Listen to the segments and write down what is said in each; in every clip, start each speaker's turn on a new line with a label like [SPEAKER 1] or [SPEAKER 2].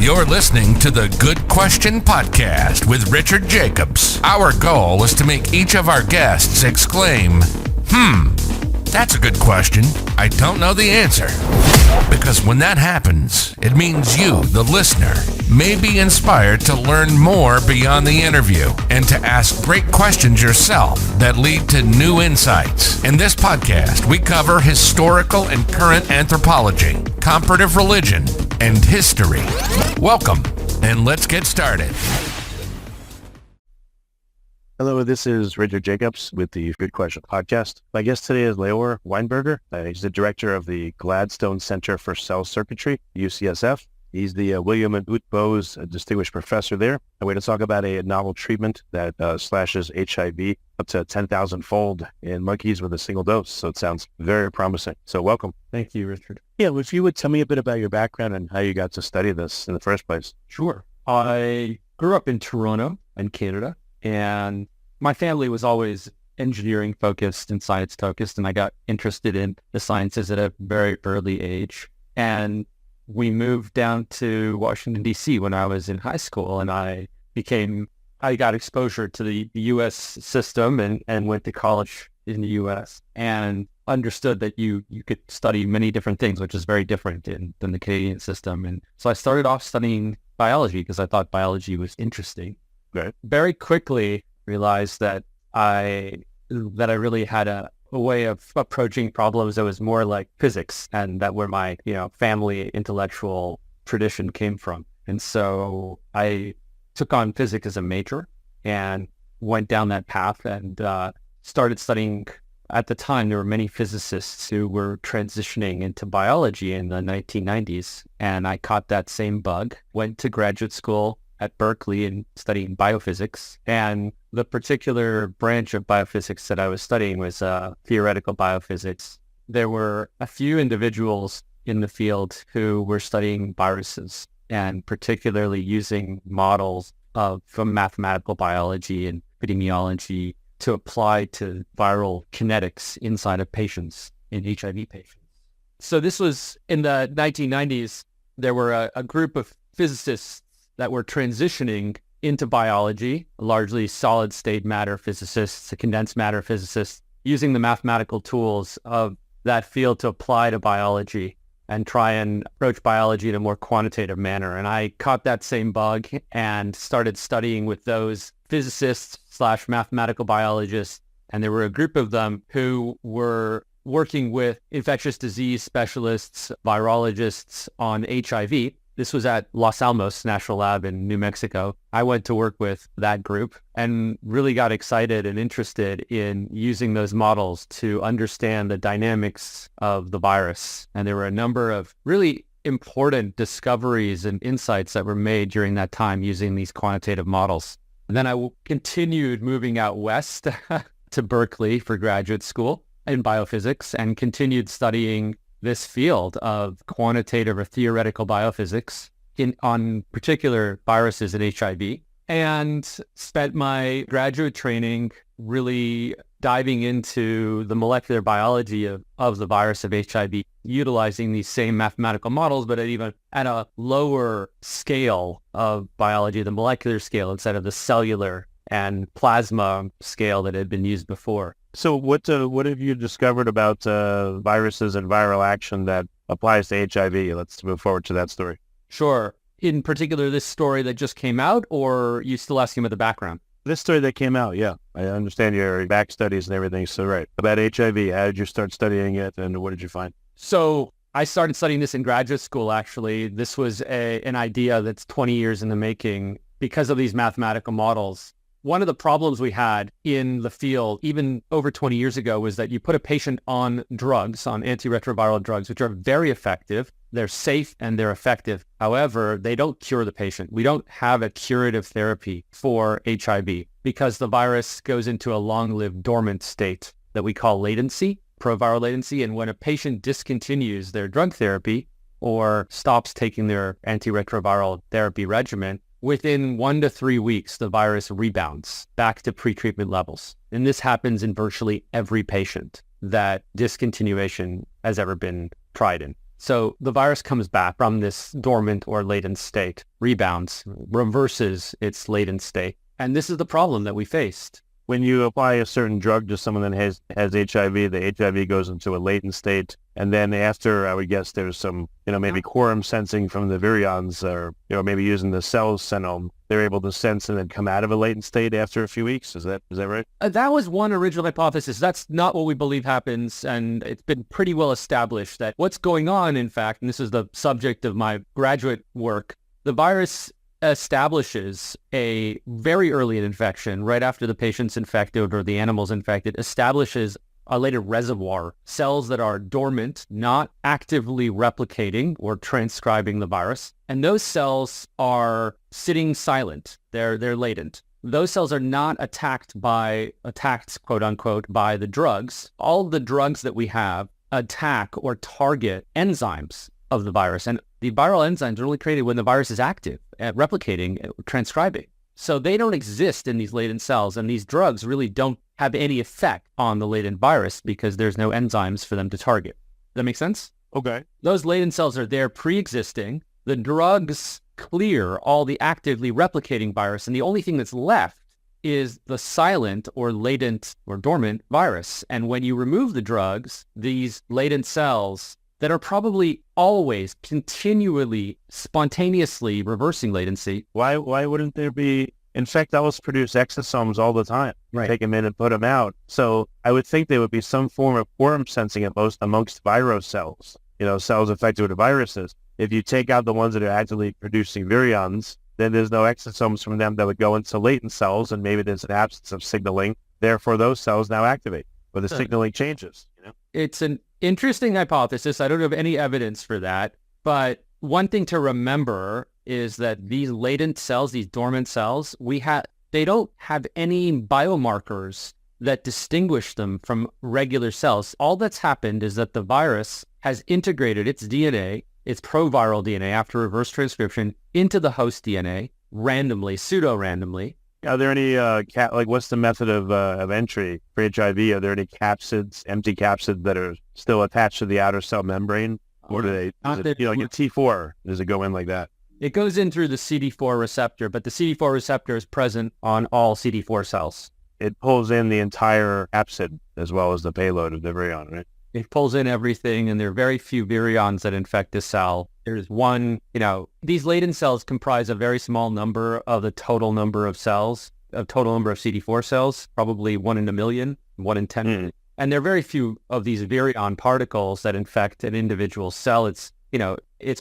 [SPEAKER 1] You're listening to the Good Question Podcast with Richard Jacobs. Our goal is to make each of our guests exclaim, that's a good question. I don't know the answer. Because when that happens, it means you, the listener, may be inspired to learn more beyond the interview and to ask great questions yourself that lead to new insights. In this podcast, we cover historical and current anthropology, comparative religion, and history. Welcome, and let's get started.
[SPEAKER 2] Hello, this is Richard Jacobs with the Good Question Podcast. My guest today is Leor Weinberger. He's the director of the Gladstone Center for Cell Circuitry, UCSF. He's the William and Ute Bose Distinguished Professor there. And we're going to talk about a novel treatment that slashes HIV up to 10,000-fold in monkeys with a single dose. So it sounds very promising. So welcome.
[SPEAKER 3] Thank you, Richard.
[SPEAKER 2] Yeah, if you would tell me a bit about your background and how you got to study this in the first place.
[SPEAKER 3] Sure. I grew up in Toronto in Canada, and my family was always engineering focused and science focused, and I got interested in the sciences at a very early age. And we moved down to Washington, D.C. when I was in high school, and I got exposure to the U.S. system and went to college in the U.S. and understood that you could study many different things, which is very different than the Canadian system. And so I started off studying biology because I thought biology was interesting.
[SPEAKER 2] Right. Very
[SPEAKER 3] quickly realized that I really had a way of approaching problems that was more like physics, and that where my family intellectual tradition came from. And so I took on physics as a major and went down that path and started studying. At the time, there were many physicists who were transitioning into biology in the 1990s, and I caught that same bug, went to graduate school at Berkeley and studying biophysics. And the particular branch of biophysics that I was studying was theoretical biophysics. There were a few individuals in the field who were studying viruses, and particularly using models from mathematical biology and epidemiology to apply to viral kinetics inside of patients, in HIV patients. So this was in the 1990s. There were a group of physicists that were transitioning into biology, largely solid state matter physicists, condensed matter physicists, using the mathematical tools of that field to apply to biology and try and approach biology in a more quantitative manner. And I caught that same bug and started studying with those physicists / mathematical biologists. And there were a group of them who were working with infectious disease specialists, virologists on HIV. This was at Los Alamos National Lab in New Mexico. I went to work with that group and really got excited and interested in using those models to understand the dynamics of the virus. And there were a number of really important discoveries and insights that were made during that time using these quantitative models. And then I continued moving out west to Berkeley for graduate school in biophysics and continued studying this field of quantitative or theoretical biophysics on particular viruses and HIV, and spent my graduate training really diving into the molecular biology of the virus of HIV, utilizing these same mathematical models, but at a lower scale of biology, the molecular scale, instead of the cellular and plasma scale that had been used before.
[SPEAKER 2] So what have you discovered about viruses and viral action that applies to HIV? Let's move forward to that story.
[SPEAKER 3] Sure. In particular, this story that just came out, or are you still asking about the background?
[SPEAKER 2] This story that came out, yeah. I understand your back studies and everything. So right. About HIV, how did you start studying it and what did you find?
[SPEAKER 3] So I started studying this in graduate school, actually. This was an idea that's 20 years in the making because of these mathematical models. One of the problems we had in the field, even over 20 years ago, was that you put a patient on drugs, on antiretroviral drugs, which are very effective. They're safe and they're effective. However, they don't cure the patient. We don't have a curative therapy for HIV because the virus goes into a long-lived dormant state that we call latency, proviral latency. And when a patient discontinues their drug therapy or stops taking their antiretroviral therapy regimen, within 1 to 3 weeks, the virus rebounds back to pre-treatment levels. And this happens in virtually every patient that discontinuation has ever been tried in. So the virus comes back from this dormant or latent state, rebounds, reverses its latent state. And this is the problem that we faced.
[SPEAKER 2] When you apply a certain drug to someone that has HIV, the HIV goes into a latent state. And then after, I would guess there's some, maybe quorum sensing from the virions, or, maybe using the cell centome, they're able to sense and then come out of a latent state after a few weeks. Is that right?
[SPEAKER 3] That was one original hypothesis. That's not what we believe happens. And it's been pretty well established that what's going on, in fact, and this is the subject of my graduate work, the virus establishes a very early infection right after the patient's infected or the animal's infected, establishes a latent reservoir, cells that are dormant, not actively replicating or transcribing the virus. And those cells are sitting silent. They're latent. Those cells are not attacked, quote unquote, by the drugs. All the drugs that we have attack or target enzymes of the virus. And the viral enzymes are only created when the virus is active at replicating, transcribing. So they don't exist in these latent cells, and these drugs really don't have any effect on the latent virus because there's no enzymes for them to target. Does that make sense?
[SPEAKER 2] Okay.
[SPEAKER 3] Those latent cells are there pre-existing. The drugs clear all the actively replicating virus, and the only thing that's left is the silent or latent or dormant virus. And when you remove the drugs, these latent cells that are probably always continually, spontaneously reversing latency.
[SPEAKER 2] Why wouldn't there be? In fact, cells produce exosomes all the time.
[SPEAKER 3] Right.
[SPEAKER 2] Take them in and put them out. So I would think there would be some form of quorum sensing amongst viro cells, cells affected with viruses. If you take out the ones that are actively producing virions, then there's no exosomes from them that would go into latent cells, and maybe there's an absence of signaling. Therefore, those cells now activate, or the signaling changes.
[SPEAKER 3] It's an interesting hypothesis. I don't have any evidence for that. But one thing to remember is that these latent cells, these dormant cells, they don't have any biomarkers that distinguish them from regular cells. All that's happened is that the virus has integrated its DNA, its proviral DNA after reverse transcription, into the host DNA randomly, pseudo-randomly.
[SPEAKER 2] Are there any, what's the method of entry for HIV? Are there any capsids, empty capsids that are still attached to the outer cell membrane? Or do they, like a T4, does it go in like that?
[SPEAKER 3] It goes in through the CD4 receptor, but the CD4 receptor is present on all CD4 cells.
[SPEAKER 2] It pulls in the entire capsid as well as the payload of the virion, right?
[SPEAKER 3] It pulls in everything, and there are very few virions that infect this cell. There's one, these latent cells comprise a very small number of the total number of cells, a total number of CD4 cells, probably 1 in a million, 1 in 10 million. And there are very few of these virion particles that infect an individual cell. It's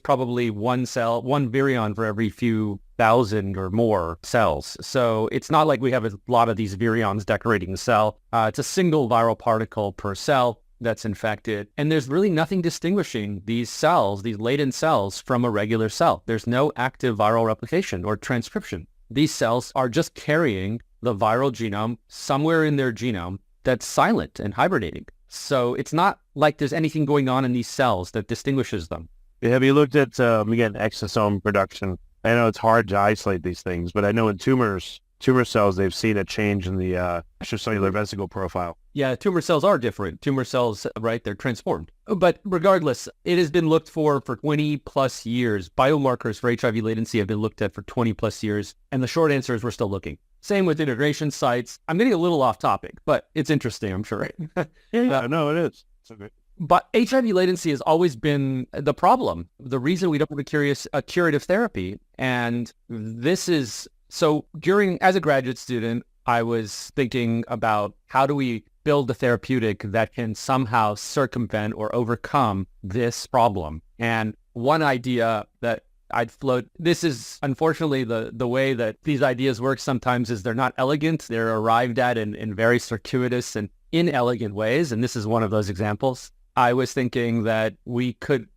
[SPEAKER 3] probably one virion for every few thousand or more cells. So it's not like we have a lot of these virions decorating the cell. It's a single viral particle per cell that's infected. And there's really nothing distinguishing these cells, these latent cells, from a regular cell. There's no active viral replication or transcription. These cells are just carrying the viral genome somewhere in their genome that's silent and hibernating. So it's not like there's anything going on in these cells that distinguishes them.
[SPEAKER 2] Have you looked at, again, exosome production? I know it's hard to isolate these things, but I know in tumor cells, they've seen a change in the extracellular vesicle profile.
[SPEAKER 3] Yeah, tumor cells are different. Tumor cells, right, they're transformed. But regardless, it has been looked for 20 plus years. Biomarkers for HIV latency have been looked at for 20 plus years. And the short answer is we're still looking. Same with integration sites. I'm getting a little off topic, but it's interesting, I'm sure.
[SPEAKER 2] No, it is. So great.
[SPEAKER 3] But HIV latency has always been the problem. The reason we don't have a curative therapy. And this is, so as a graduate student, I was thinking about how do we build a therapeutic that can somehow circumvent or overcome this problem. And one idea that I'd float, this is unfortunately the way that these ideas work sometimes is they're not elegant. They're arrived at in very circuitous and inelegant ways. And this is one of those examples. I was thinking that we could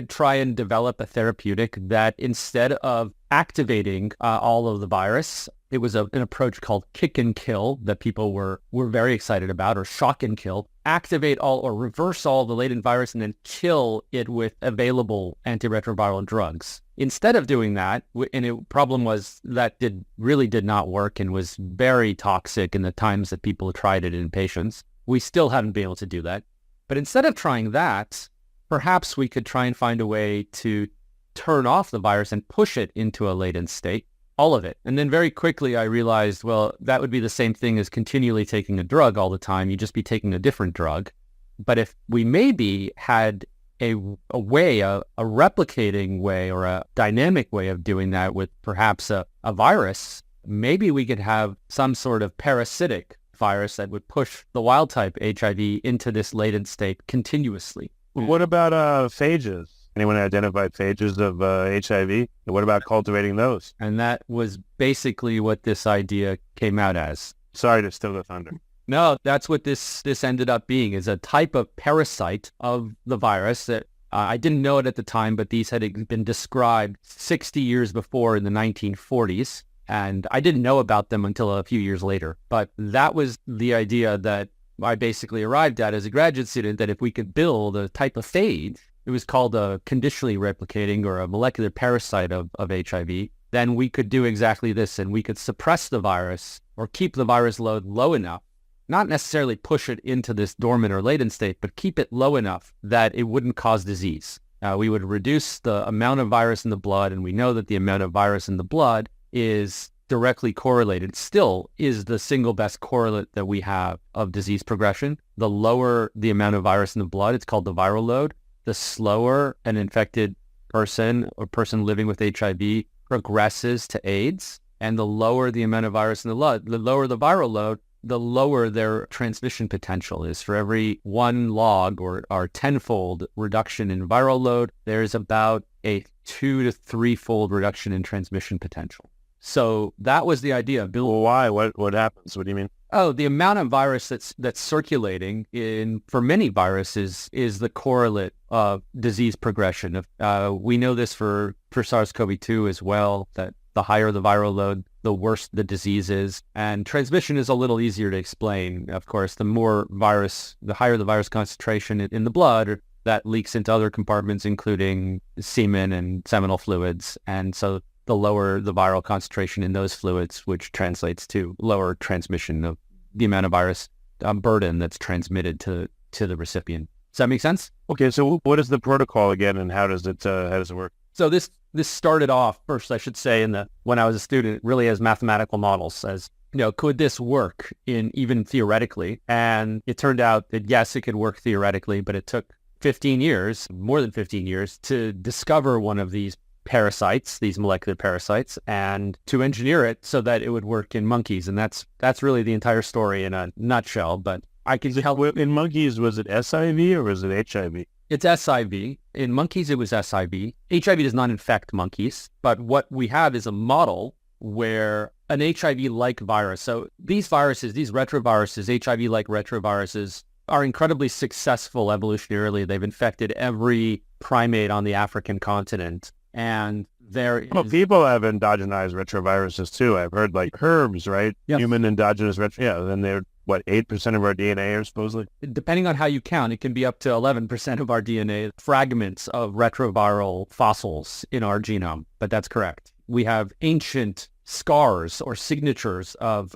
[SPEAKER 3] try and develop a therapeutic that instead of activating all of the virus, it was an approach called kick and kill that people were very excited about, or shock and kill, activate all or reverse all the latent virus and then kill it with available antiretroviral drugs. Instead of doing that, and the problem was that really did not work and was very toxic in the times that people tried it in patients. We still haven't been able to do that. But instead of trying that, perhaps we could try and find a way to turn off the virus and push it into a latent state, all of it. And then very quickly I realized, well, that would be the same thing as continually taking a drug all the time. You'd just be taking a different drug. But if we maybe had a way, a replicating way or a dynamic way of doing that with perhaps a virus, maybe we could have some sort of parasitic virus that would push the wild type HIV into this latent state continuously.
[SPEAKER 2] What about phages? Anyone identified phages of HIV? What about cultivating those?
[SPEAKER 3] And that was basically what this idea came out as.
[SPEAKER 2] Sorry to steal the thunder.
[SPEAKER 3] No, that's what this ended up being, is a type of parasite of the virus that I didn't know it at the time, but these had been described 60 years before in the 1940s. And I didn't know about them until a few years later. But that was the idea that I basically arrived at as a graduate student, that if we could build a type of phage, it was called a conditionally replicating or a molecular parasite of HIV, then we could do exactly this, and we could suppress the virus or keep the virus load low enough, not necessarily push it into this dormant or latent state, but keep it low enough that it wouldn't cause disease. We would reduce the amount of virus in the blood, and we know that the amount of virus in the blood is directly correlated, still is the single best correlate that we have of disease progression. The lower the amount of virus in the blood, it's called the viral load, the slower an infected person or person living with HIV progresses to AIDS. And the lower the amount of virus in the blood, the lower the viral load, the lower their transmission potential is. For every 1 log or tenfold reduction in viral load, there's about a 2 to 3-fold reduction in transmission potential. So that was the idea.
[SPEAKER 2] Well, why? What happens? What do you mean?
[SPEAKER 3] Oh, the amount of virus that's circulating for many viruses is the correlate of disease progression. We know this for SARS-CoV-2 as well, that the higher the viral load, the worse the disease is. And transmission is a little easier to explain. Of course, the higher the virus concentration in the blood, that leaks into other compartments, including semen and seminal fluids. And so the lower the viral concentration in those fluids, which translates to lower transmission of the amount of virus burden that's transmitted to the recipient. Does that make sense?
[SPEAKER 2] Okay, so what is the protocol again, and how does it work?
[SPEAKER 3] So this started off first, I should say, when I was a student, really as mathematical models, as could this work even theoretically? And it turned out that yes, it could work theoretically, but it took 15 years, more than 15 years, to discover one of these parasites, these molecular parasites, and to engineer it so that it would work in monkeys. And that's really the entire story in a nutshell. But I can tell.
[SPEAKER 2] In monkeys, was it SIV or was it HIV?
[SPEAKER 3] It's SIV. In monkeys, it was SIV. HIV does not infect monkeys, but what we have is a model where an HIV-like virus. So these viruses, these retroviruses, HIV-like retroviruses, are incredibly successful evolutionarily. They've infected every primate on the African continent. And
[SPEAKER 2] people have endogenized retroviruses too. I've heard like herbs, right? Yes. Human endogenous then they're 8% of our DNA are supposedly?
[SPEAKER 3] Depending on how you count, it can be up to 11% of our DNA, fragments of retroviral fossils in our genome. But that's correct. We have ancient scars or signatures of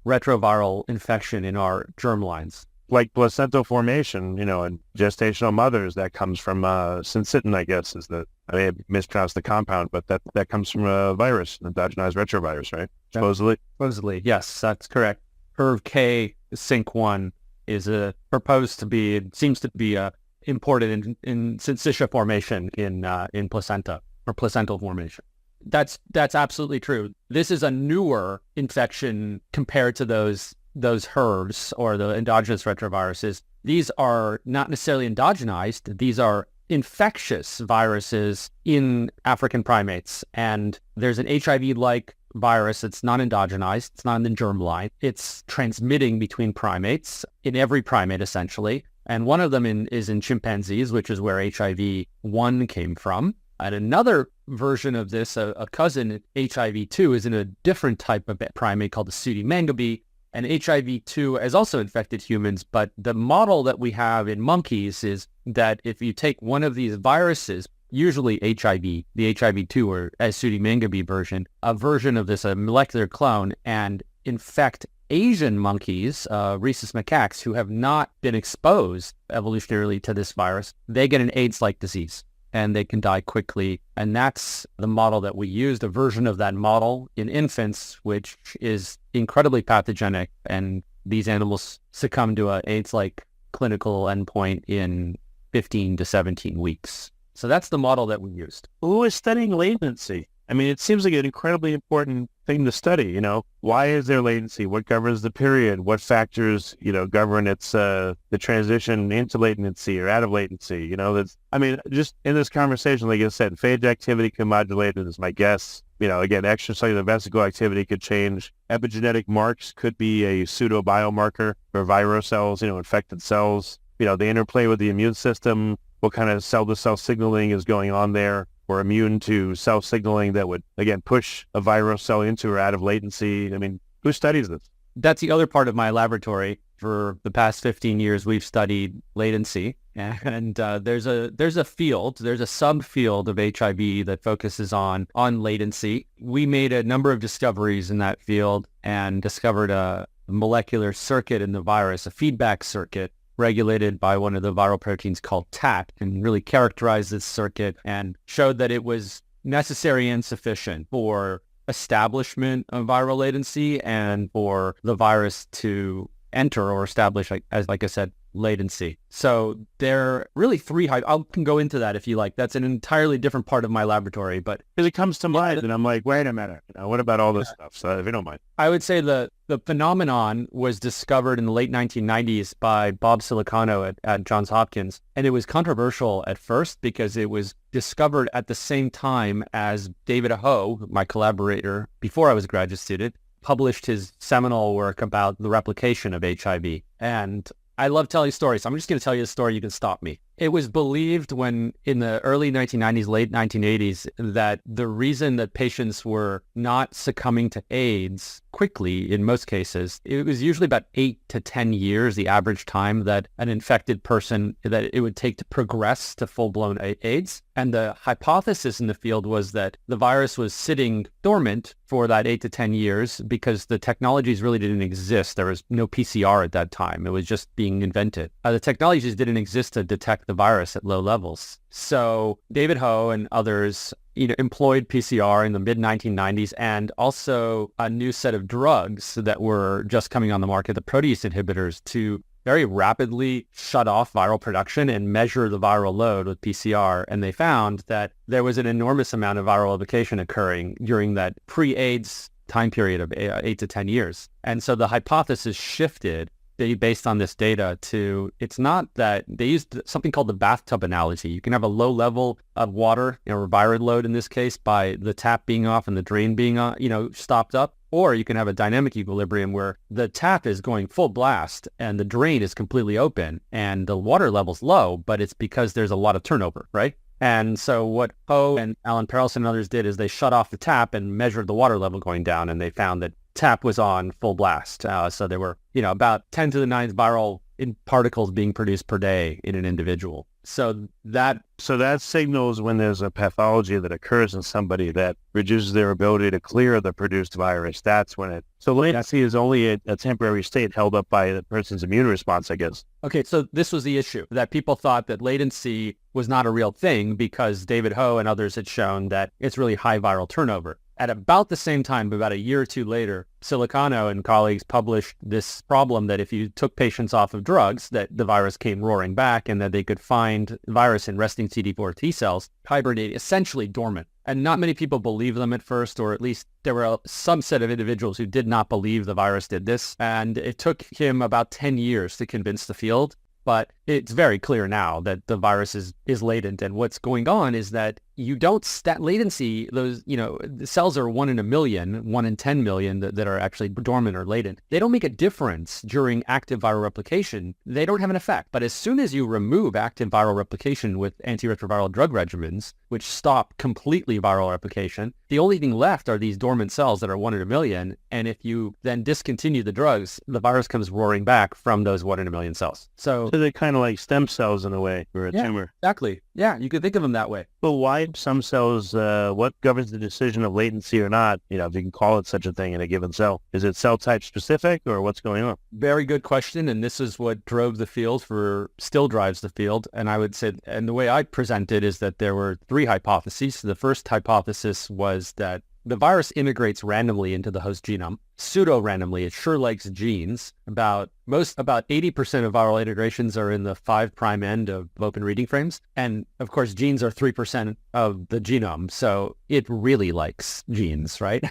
[SPEAKER 3] retroviral infection in our germlines.
[SPEAKER 2] Like placental formation, in gestational mothers, that comes from syncytin, I guess, I may have mispronounced the compound, but that comes from a virus, an endogenized retrovirus, right? Supposedly?
[SPEAKER 3] Supposedly, yes, that's correct. HERV-K sync1 is seems to be imported in syncytia formation in placenta, or placental formation. That's absolutely true. This is a newer infection compared to those HERVs or the endogenous retroviruses. These are not necessarily endogenized. These are infectious viruses in African primates. And there's an HIV-like virus that's not endogenized. It's not in the germline. It's transmitting between primates, in every primate essentially. And one of them is in chimpanzees, which is where HIV-1 came from. And another version of this, a cousin, HIV-2, is in a different type of primate called the Pseudomangabe. And HIV-2 has also infected humans, but the model that we have in monkeys is that if you take one of these viruses, usually HIV, the HIV-2 or as Pseudomangabe version, a version of this, a molecular clone, and infect Asian monkeys, rhesus macaques, who have not been exposed evolutionarily to this virus, they get an AIDS-like disease and they can die quickly. And that's the model that we used, a version of that model in infants, which is incredibly pathogenic. And these animals succumb to an AIDS-like clinical endpoint in 15 to 17 weeks. So that's the model that we used.
[SPEAKER 2] Who is studying latency? I mean, it seems like an incredibly important thing to study. Why is there latency? What governs the period? What factors, govern its the transition into latency or out of latency? Just in this conversation, like I said, phage activity can modulate it, is my guess. Again, extracellular vesicle activity could change. Epigenetic marks could be a pseudo biomarker for viral cells, infected cells. They interplay with the immune system. What kind of cell-to-cell signaling is going on there? We're immune to cell signaling that would, again, push a viral cell into or out of latency. Who studies this?
[SPEAKER 3] That's the other part of my laboratory. For the past 15 years, we've studied latency. And there's a subfield of HIV that focuses on latency. We made a number of discoveries in that field and discovered a molecular circuit in the virus, a feedback circuit, regulated by one of the viral proteins called TAT, and really characterized this circuit and showed that it was necessary and sufficient for establishment of viral latency and for the virus to enter or establish, like I said, latency. So there are really three. I can go into that if you like. That's an entirely different part of my laboratory, but
[SPEAKER 2] because it comes to mind, and I'm like, wait a minute, what about all this stuff? So if you don't mind,
[SPEAKER 3] I would say the phenomenon was discovered in the late 1990s by Bob Silicano at Johns Hopkins, and it was controversial at first because it was discovered at the same time as David Ho, my collaborator before I was a graduate student, published his seminal work about the replication of HIV. And I love telling stories, so I'm just going to tell you a story. You can stop me. It was believed when in the early 1990s, late 1980s, that the reason that patients were not succumbing to AIDS quickly, in most cases, it was usually about 8 to 10 years, the average time that an infected person, that it would take to progress to full-blown AIDS. And the hypothesis in the field was that the virus was sitting dormant for that 8 to 10 years because the technologies really didn't exist. There was no PCR at that time. It was just being invented. The technologies didn't exist to detect the virus at low levels. So David Ho and others employed PCR in the mid-1990s, and also a new set of drugs that were just coming on the market, the protease inhibitors, to very rapidly shut off viral production and measure the viral load with PCR. And they found that there was an enormous amount of viral replication occurring during that pre-AIDS time period of 8 to 10 years. And so the hypothesis shifted based on this data to, it's not that they used something called the bathtub analogy. You can have a low level of water, or viral load in this case, by the tap being off and the drain being stopped up. Or you can have a dynamic equilibrium where the tap is going full blast and the drain is completely open and the water level's low, but it's because there's a lot of turnover, right? And so what Ho and Alan Perelson and others did is they shut off the tap and measured the water level going down, and they found that tap was on full blast. So there were, about 10 to the 9th viral particles being produced per day in an individual. So that
[SPEAKER 2] signals when there's a pathology that occurs in somebody that reduces their ability to clear the produced virus. That's when so latency is only a temporary state held up by the person's immune response, I guess.
[SPEAKER 3] Okay, so this was the issue, that people thought that latency was not a real thing because David Ho and others had shown that it's really high viral turnover. At about the same time, about a year or two later, Silicano and colleagues published this problem that if you took patients off of drugs, that the virus came roaring back and that they could find virus in resting CD4 T cells, hibernate, essentially dormant. And not many people believed them at first, or at least there were a subset of individuals who did not believe the virus did this. And it took him about 10 years to convince the field. But it's very clear now that the virus is latent. And what's going on is that you don't latency, those, the cells are 1 in a million, 1 in 10 million that are actually dormant or latent. They don't make a difference during active viral replication. They don't have an effect. But as soon as you remove active viral replication with antiretroviral drug regimens, which stop completely viral replication, the only thing left are these dormant cells that are 1 in a million. And if you then discontinue the drugs, the virus comes roaring back from those 1 in a million cells. So
[SPEAKER 2] they kind of like stem cells in a way for a tumor.
[SPEAKER 3] Exactly. Yeah, you could think of them that way.
[SPEAKER 2] But why some cells, what governs the decision of latency or not, if you can call it such a thing in a given cell? Is it cell type specific or what's going on?
[SPEAKER 3] Very good question. And this is what still drives the field. And I would say, and the way I present it is that there were three hypotheses. The first hypothesis was that the virus integrates randomly into the host genome, pseudo-randomly. It sure likes genes. About 80% of viral integrations are in the 5' end of open reading frames. And of course, genes are 3% of the genome. So it really likes genes, right?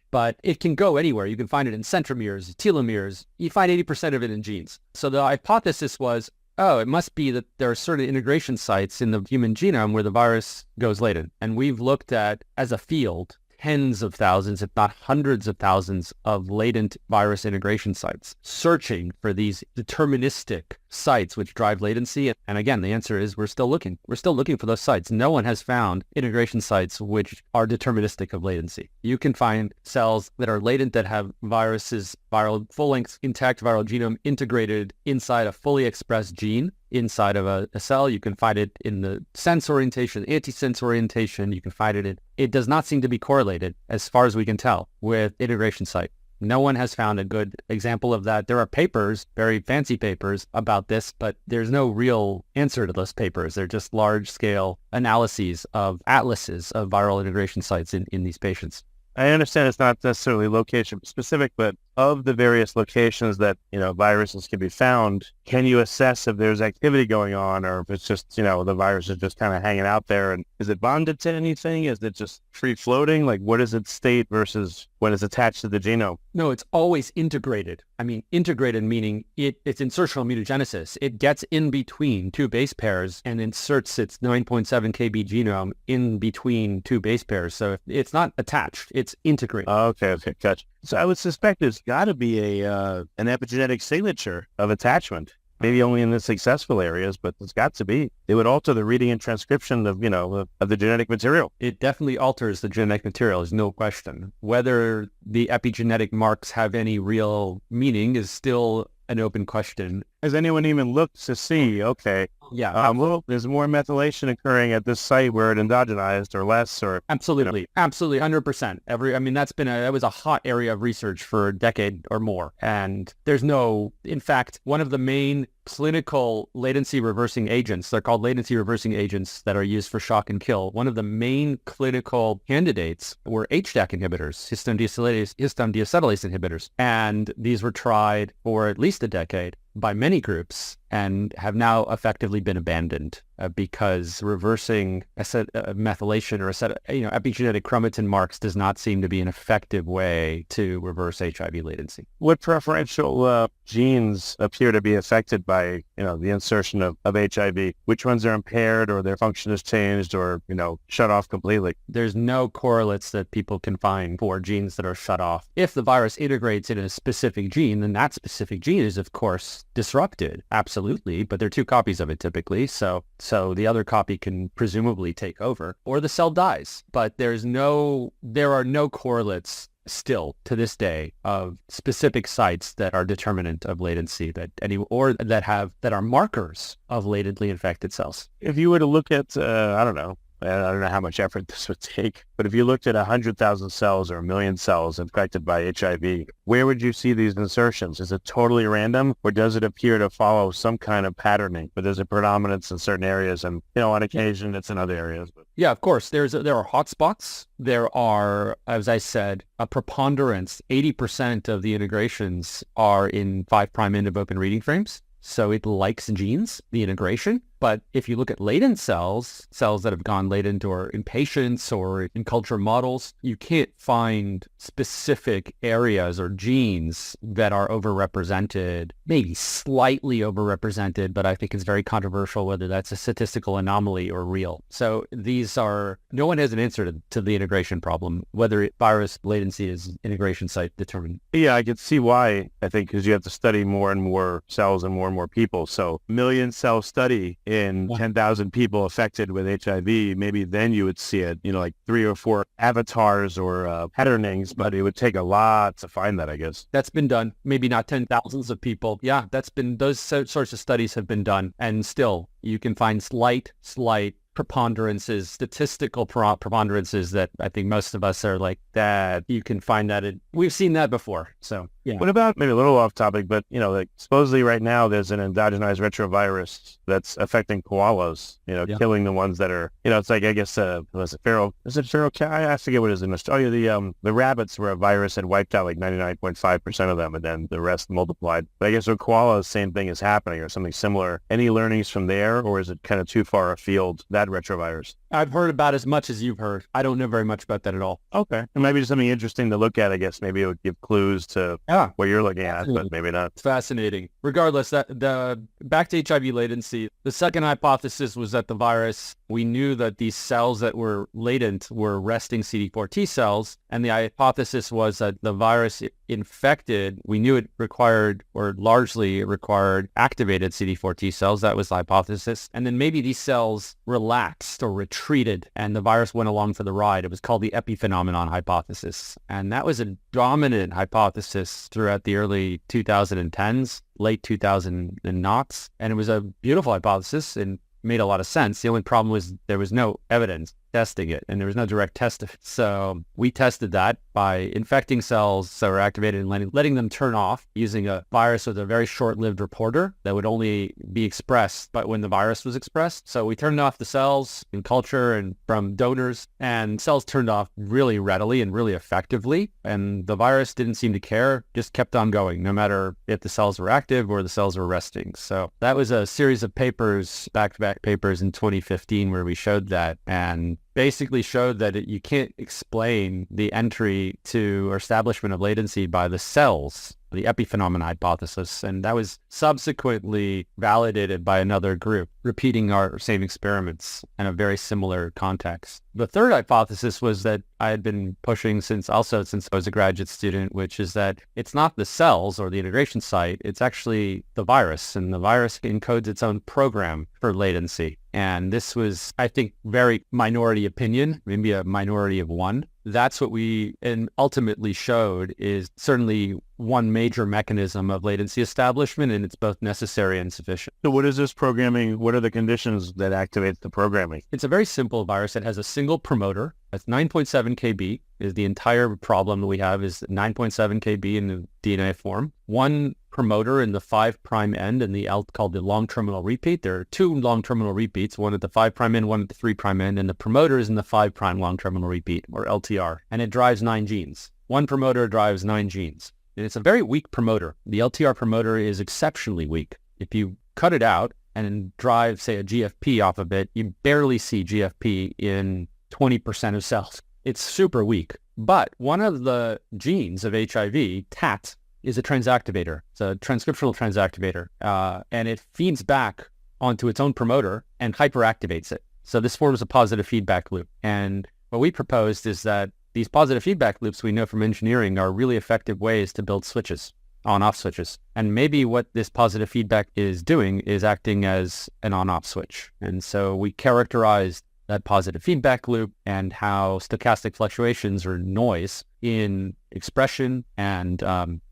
[SPEAKER 3] But it can go anywhere. You can find it in centromeres, telomeres. You find 80% of it in genes. So the hypothesis was, it must be that there are certain integration sites in the human genome where the virus goes latent. And we've looked at, as a field, tens of thousands, if not hundreds of thousands of latent virus integration sites, searching for these deterministic sites which drive latency. And again, the answer is we're still looking. We're still looking for those sites. No one has found integration sites which are deterministic of latency. You can find cells that are latent that have full-length intact viral genome integrated inside a fully expressed gene inside of a cell. You can find it in the sense orientation, antisense orientation. You can find it it does not seem to be correlated, as far as we can tell, with integration site. No one has found a good example of that. There are papers, very fancy papers about this, but there's no real answer to those papers. They're just large-scale analyses of atlases of viral integration sites in these patients.
[SPEAKER 2] I understand it's not necessarily location specific, but of the various locations that, viruses can be found, can you assess if there's activity going on or if it's just, the virus is just kind of hanging out there? And is it bonded to anything? Is it just free floating? Like, what is its state versus when it's attached to the genome?
[SPEAKER 3] No, it's always integrated. I mean, integrated meaning it's insertional mutagenesis. It gets in between two base pairs and inserts its 9.7 kb genome in between two base pairs. So it's not attached, it's integrated.
[SPEAKER 2] Okay, gotcha. So I would suspect there's got to be an epigenetic signature of attachment. Maybe only in the successful areas, but it's got to be. It would alter the reading and transcription of the genetic material.
[SPEAKER 3] It definitely alters the genetic material, there's no question. Whether the epigenetic marks have any real meaning is still an open question.
[SPEAKER 2] Has anyone even looked to see, well, there's more methylation occurring at this site where it endogenized or less or...
[SPEAKER 3] Absolutely. Absolutely. 100%. That was a hot area of research for a decade or more. And in fact, one of the main clinical latency reversing agents, they're called latency reversing agents that are used for shock and kill. One of the main clinical candidates were HDAC inhibitors, histone deacetylase inhibitors. And these were tried for at least a decade by many groups and have now effectively been abandoned because reversing methylation or epigenetic chromatin marks does not seem to be an effective way to reverse HIV latency.
[SPEAKER 2] What preferential genes appear to be affected by the insertion of HIV? Which ones are impaired or their function is changed or shut off completely?
[SPEAKER 3] There's no correlates that people can find for genes that are shut off. If the virus integrates in a specific gene, then that specific gene is of course disrupted. Absolutely, but there are two copies of it typically, so the other copy can presumably take over, or the cell dies. But there are no correlates still to this day of specific sites that are determinant of latency that are markers of latently infected cells.
[SPEAKER 2] If you were to look at, I don't know how much effort this would take, but if you looked at 100,000 cells or 1 million cells infected by HIV, where would you see these insertions? Is it totally random, or does it appear to follow some kind of patterning? But there's a predominance in certain areas, and on occasion it's in other areas.
[SPEAKER 3] Yeah, of course. There are hotspots. There are, as I said, a preponderance. 80% of the integrations are in 5' end of open reading frames. So it likes genes, the integration. But if you look at latent cells that have gone latent or in patients or in culture models, you can't find specific areas or genes that are overrepresented, maybe slightly overrepresented, but I think it's very controversial whether that's a statistical anomaly or real. So no one has an answer to the integration problem, whether virus latency is integration site determined.
[SPEAKER 2] Yeah, I can see why, I think, because you have to study more and more cells and more people. So million cell study in 10,000 people affected with HIV, maybe then you would see it, like 3 or 4 avatars or patternings, but it would take a lot to find that, I guess.
[SPEAKER 3] That's been done. Maybe not 10,000s of people. Yeah, those sorts of studies have been done. And still, you can find slight preponderances, statistical preponderances that I think most of us are like that. You can find that we've seen that before. So yeah.
[SPEAKER 2] What about, maybe a little off topic, but like supposedly right now there's an endogenized retrovirus that's affecting koalas, killing the ones that are, it's like, I guess, was it feral cat? I forget what it is in Australia. The rabbits where a virus had wiped out like 99.5% of them and then the rest multiplied. But I guess with koalas, same thing is happening or something similar. Any learnings from there, or is it kind of too far afield, that retrovirus?
[SPEAKER 3] I've heard about as much as you've heard. I don't know very much about that at all.
[SPEAKER 2] Okay. And maybe just something interesting to look at, I guess. Maybe it would give clues to what you're looking at, but maybe not.
[SPEAKER 3] It's fascinating. Regardless, back to HIV latency, the second hypothesis was that the virus, we knew that these cells that were latent were resting CD4 T cells, and the hypothesis was that the virus infected, we knew it required, or largely required, activated CD4 T cells. That was the hypothesis. And then maybe these cells relaxed or retreated, and the virus went along for the ride. It was called the epiphenomenon hypothesis. And that was a dominant hypothesis throughout the early 2010s, late 2000 and noughts. And it was a beautiful hypothesis and made a lot of sense. The only problem was there was no evidence testing it, and there was no direct test of it. So we tested that by infecting cells that were activated and letting them turn off using a virus with a very short-lived reporter that would only be expressed but when the virus was expressed. So we turned off the cells in culture and from donors, and cells turned off really readily and really effectively. And the virus didn't seem to care, just kept on going, no matter if the cells were active or the cells were resting. So that was a series of papers, back-to-back papers in 2015 where we showed that, and basically showed that you can't explain the entry to or establishment of latency by the cells, the epiphenomenon hypothesis. And that was subsequently validated by another group, repeating our same experiments in a very similar context. The third hypothesis was that I had been pushing since I was a graduate student, which is that it's not the cells or the integration site, it's actually the virus, and the virus encodes its own program for latency. And this was, I think, very minority opinion, maybe a minority of one. That's what we ultimately showed is certainly one major mechanism of latency establishment, and it's both necessary and sufficient.
[SPEAKER 2] So what is this programming? What are the conditions that activate the programming?
[SPEAKER 3] It's a very simple virus that has a single promoter. That's 9.7 kb is the entire problem that we have is 9.7 kb in the DNA form. One promoter in the 5' end and called the long terminal repeat. There are 2 long terminal repeats, one at the 5' end, one at the 3' end, and the promoter is in the 5' long terminal repeat, or LTR, and it drives 9 genes. One promoter drives 9 genes. And it's a very weak promoter. The LTR promoter is exceptionally weak. If you cut it out and drive, say, a GFP off of it, you barely see GFP in 20% of cells. It's super weak. But one of the genes of HIV, TAT, is a transactivator. It's a transcriptional transactivator, and it feeds back onto its own promoter and hyperactivates it. So this forms a positive feedback loop. And what we proposed is that these positive feedback loops we know from engineering are really effective ways to build switches, on-off switches. And maybe what this positive feedback is doing is acting as an on-off switch. And so we characterized that positive feedback loop and how stochastic fluctuations or noise in expression and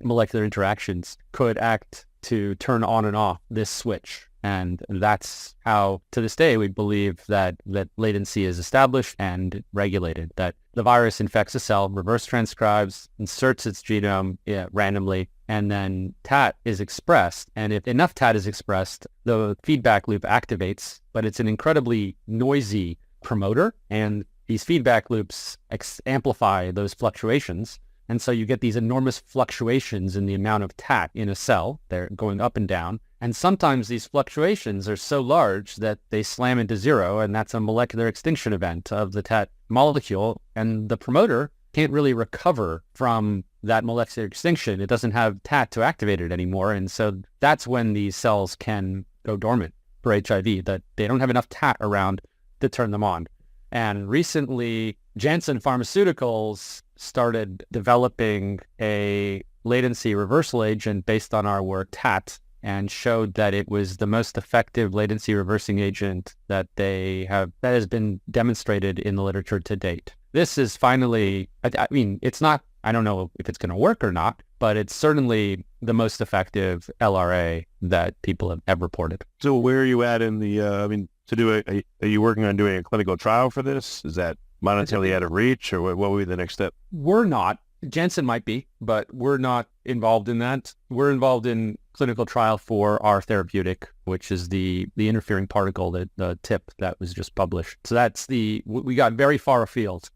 [SPEAKER 3] molecular interactions could act to turn on and off this switch. And that's how, to this day, we believe that latency is established and regulated, that the virus infects a cell, reverse transcribes, inserts its genome randomly, and then TAT is expressed. And if enough TAT is expressed, the feedback loop activates, but it's an incredibly noisy promoter, and these feedback loops amplify those fluctuations. And so you get these enormous fluctuations in the amount of TAT in a cell. They're going up and down. And sometimes these fluctuations are so large that they slam into zero, and that's a molecular extinction event of the TAT molecule. And the promoter can't really recover from that molecular extinction. It doesn't have TAT to activate it anymore. And so that's when these cells can go dormant for HIV, that they don't have enough TAT around to turn them on. And recently, Janssen Pharmaceuticals started developing a latency reversal agent based on our work, TAT, and showed that it was the most effective latency reversing agent that has been demonstrated in the literature to date. This is finally, I mean, it's not, I don't know if it's going to work or not, but it's certainly the most effective LRA that people have reported.
[SPEAKER 2] So where are you at in the, are you working on doing a clinical trial for this? Is that monetarily out of reach, or what will be the next step?
[SPEAKER 3] We're not. Janssen might be, but we're not involved in that. We're involved in clinical trial for our therapeutic, which is the interfering particle, the tip that was just published. So we got very far afield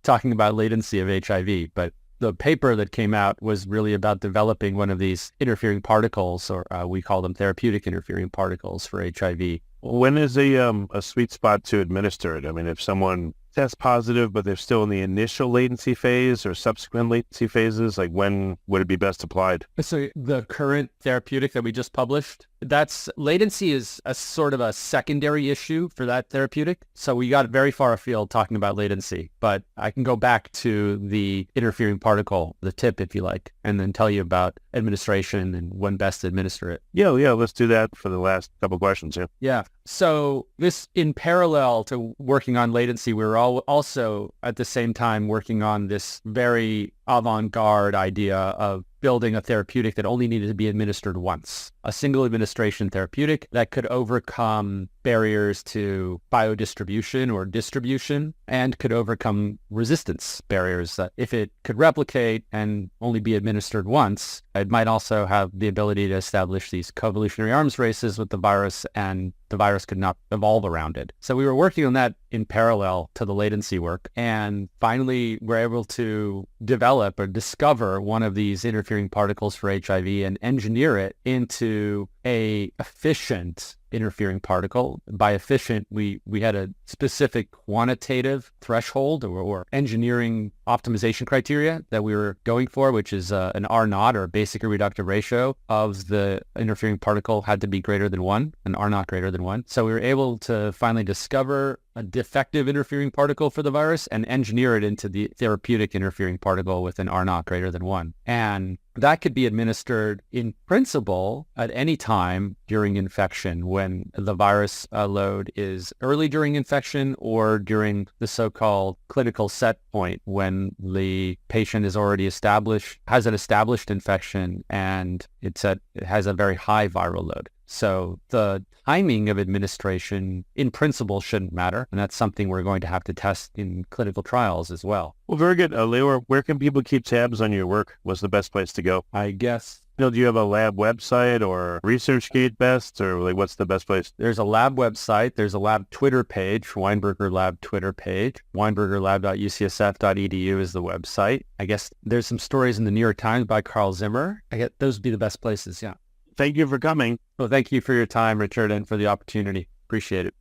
[SPEAKER 3] talking about latency of HIV, but the paper that came out was really about developing one of these interfering particles, or we call them therapeutic interfering particles for HIV.
[SPEAKER 2] When is a sweet spot to administer it? I mean, if someone tests positive, but they're still in the initial latency phase or subsequent latency phases, like when would it be best applied?
[SPEAKER 3] So the current therapeutic that we just published, that's latency is a sort of a secondary issue for that therapeutic. So we got very far afield talking about latency, but I can go back to the interfering particle, the tip, if you like, and then tell you about administration and when best to administer it.
[SPEAKER 2] Yeah, let's do that for the last couple questions.
[SPEAKER 3] Yeah. So this, in parallel to working on latency, we were also at the same time working on this very avant-garde idea of building a therapeutic that only needed to be administered once, a single administration therapeutic that could overcome barriers to biodistribution or distribution, and could overcome resistance barriers that if it could replicate and only be administered once, it might also have the ability to establish these co-evolutionary arms races with the virus, and the virus could not evolve around it. So we were working on that in parallel to the latency work, and finally we're able to develop or discover one of these interfering particles for HIV and engineer it into a efficient interfering particle. By efficient, we had a specific quantitative threshold or engineering optimization criteria that we were going for, which is an R naught, or a basic reductive ratio of the interfering particle had to be greater than 1, an R naught greater than 1. So we were able to finally discover a defective interfering particle for the virus and engineer it into the therapeutic interfering particle with an R naught greater than 1. And that could be administered in principle at any time during infection, when the virus load is early during infection or during the so-called clinical set point, when the patient is already has an established infection and it has a very high viral load. So the timing of administration in principle shouldn't matter. And that's something we're going to have to test in clinical trials as well.
[SPEAKER 2] Well, very good. Leor, where can people keep tabs on your work? What's the best place to go?
[SPEAKER 3] I guess,
[SPEAKER 2] do you have a lab website or ResearchGate best, or like what's the best place?
[SPEAKER 3] There's a lab website. There's a lab Twitter page, Weinberger Lab Twitter page. weinbergerlab.ucsf.edu is the website. I guess there's some stories in the New York Times by Carl Zimmer. I guess those would be the best places, yeah.
[SPEAKER 2] Thank you for coming.
[SPEAKER 3] Well, thank you for your time, Richard, and for the opportunity. Appreciate it.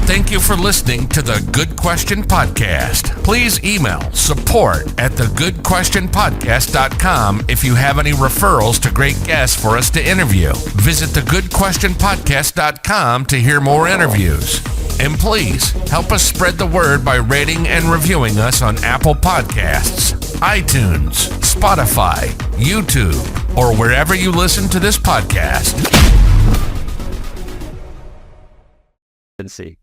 [SPEAKER 1] Thank you for listening to the Good Question Podcast. Please email support@thegoodquestionpodcast.com if you have any referrals to great guests for us to interview. Visit thegoodquestionpodcast.com to hear more interviews. And please help us spread the word by rating and reviewing us on Apple Podcasts, iTunes, Spotify, YouTube, or wherever you listen to this podcast.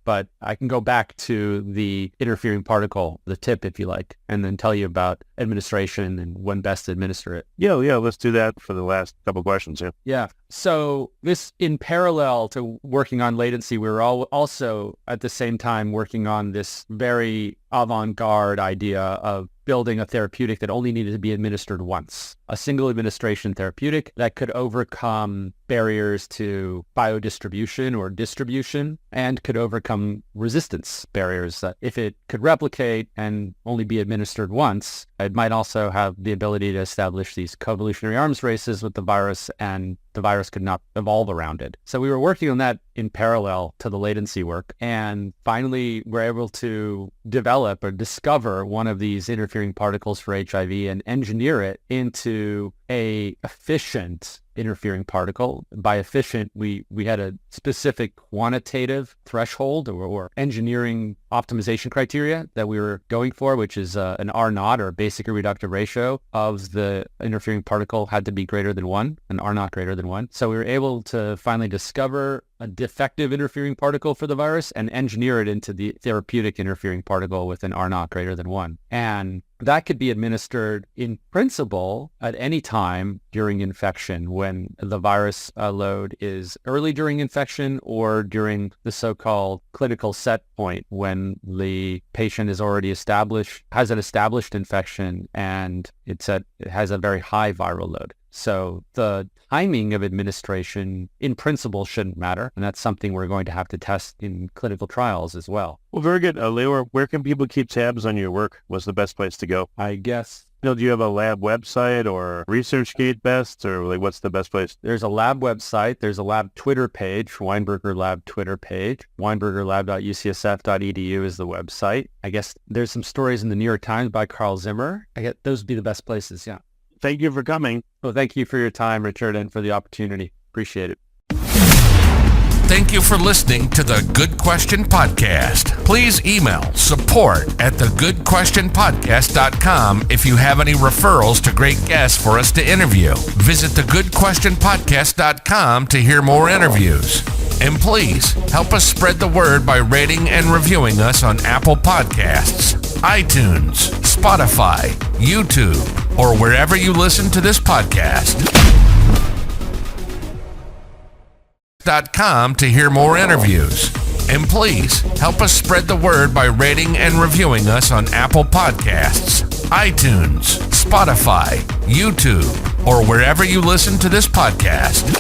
[SPEAKER 3] But I can go back to the interfering particle, the tip, if you like, and then tell you about administration and when best to administer it.
[SPEAKER 2] Yeah, let's do that for the last couple questions.
[SPEAKER 3] Yeah. So this, in parallel to working on latency, we were also at the same time working on this very avant-garde idea of building a therapeutic that only needed to be administered once, a single administration therapeutic that could overcome barriers to biodistribution or distribution, and could overcome resistance barriers that if it could replicate and only be administered once, it might also have the ability to establish these co-evolutionary arms races with the virus, and the virus could not evolve around it. So we were working on that in parallel to the latency work, and finally we're able to develop or discover one of these interfering particles for HIV and engineer it into a efficient interfering particle. By efficient, we had a specific quantitative threshold or engineering optimization criteria that we were going for, which is an R naught, or basic reductive ratio of the interfering particle had to be greater than 1, an R naught greater than 1. So we were able to finally discover a defective interfering particle for the virus and engineer it into the therapeutic interfering particle with an R naught greater than 1. And that could be administered in principle at any time during infection when the virus load is early during infection or during the so-called clinical set point when the patient is already has an established infection and it has a very high viral load. So the timing of administration in principle shouldn't matter. And that's something we're going to have to test in clinical trials as well.
[SPEAKER 2] Well, very good. Leor, where can people keep tabs on your work? What's the best place to go?
[SPEAKER 3] I guess,
[SPEAKER 2] do you have a lab website or ResearchGate best, or what's the best place?
[SPEAKER 3] There's a lab website. There's a lab Twitter page, Weinberger Lab Twitter page. WeinbergerLab.ucsf.edu is the website. I guess there's some stories in the New York Times by Carl Zimmer. I guess those would be the best places, yeah.
[SPEAKER 2] Thank you for coming.
[SPEAKER 3] Well, thank you for your time, Richard, and for the opportunity. Appreciate it.
[SPEAKER 1] Thank you for listening to the Good Question Podcast. Please email support@thegoodquestionpodcast.com if you have any referrals to great guests for us to interview. Visit thegoodquestionpodcast.com to hear more interviews. And please help us spread the word by rating and reviewing us on Apple Podcasts, iTunes, Spotify, YouTube, or wherever you listen to this podcast. .com to hear more interviews. And please help us spread the word by rating and reviewing us on Apple Podcasts, iTunes, Spotify, YouTube, or wherever you listen to this podcast.